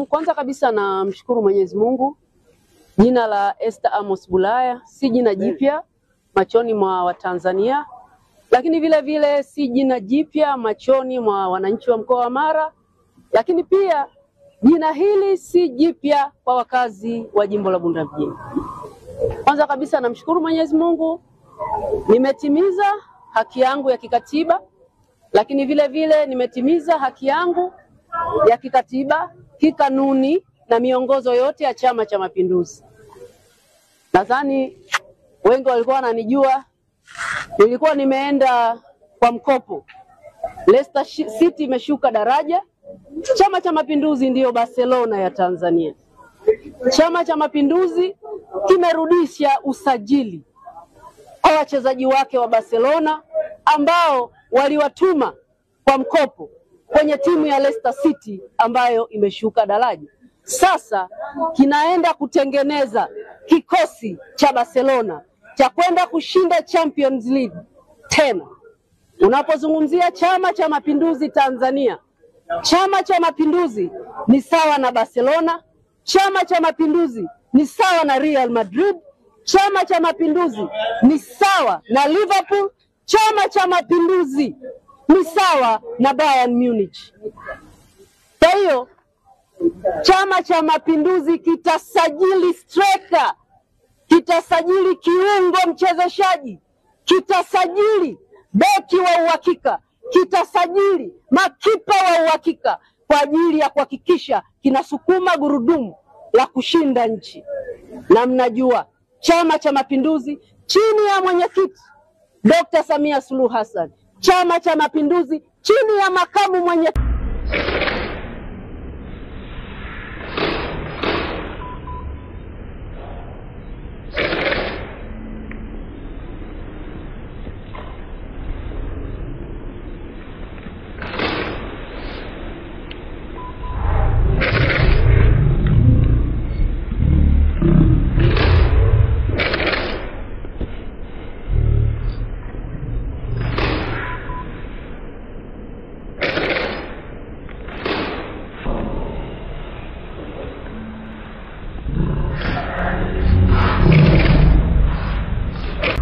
Kwanza kabisa namshukuru Mwenyezi Mungu. Jina la Esther Amos Bulaya si jina jipya machoni mwa Watanzania, lakini vile vile si jina jipya machoni mwa wananchi wa mkoa wa Mara, lakini pia jina hili si jipya kwa wakazi wa jimbo la Bunda mjini. Kwanza kabisa namshukuru Mwenyezi Mungu, nimetimiza haki yangu ya kikatiba, lakini vile vile nimetimiza haki yangu ya kikatiba, kikanuni na miongozo yote ya Chama cha Mapinduzi. Nadhani wengi walikuwa wananijua, nilikuwa nimeenda kwa mkopo. Leicester City imeshuka daraja. Chama cha Mapinduzi ndiyo Barcelona ya Tanzania. Chama cha Mapinduzi kimerudisha usajili kwa wachezaji wake wa Barcelona ambao waliwatuma kwa mkopo kwenye timu ya Leicester City ambayo imeshuka daraja. Sasa kinaenda kutengeneza kikosi cha Barcelona cha kwenda kushinda Champions League tena. Unapozungumzia Chama cha Mapinduzi Tanzania, Chama cha Mapinduzi ni sawa na Barcelona, Chama cha Mapinduzi ni sawa na Real Madrid, Chama cha Mapinduzi ni sawa na Liverpool, Chama cha Mapinduzi ni sawa na Bayern Munich. Kwa hiyo Chama cha Mapinduzi kitasajili striker, kitasajili kiungo mchezeshaji, kitasajili beki wa uhakika, kitasajili makipa wa uhakika kwa ajili ya kuhakikisha kinasukuma gurudumu la kushinda nchi. Na mnajua Chama cha Mapinduzi chini ya mwenyekiti Dr. Samia Suluhu Hassan, Chama cha Mapinduzi chini ya makamu mwenyekiti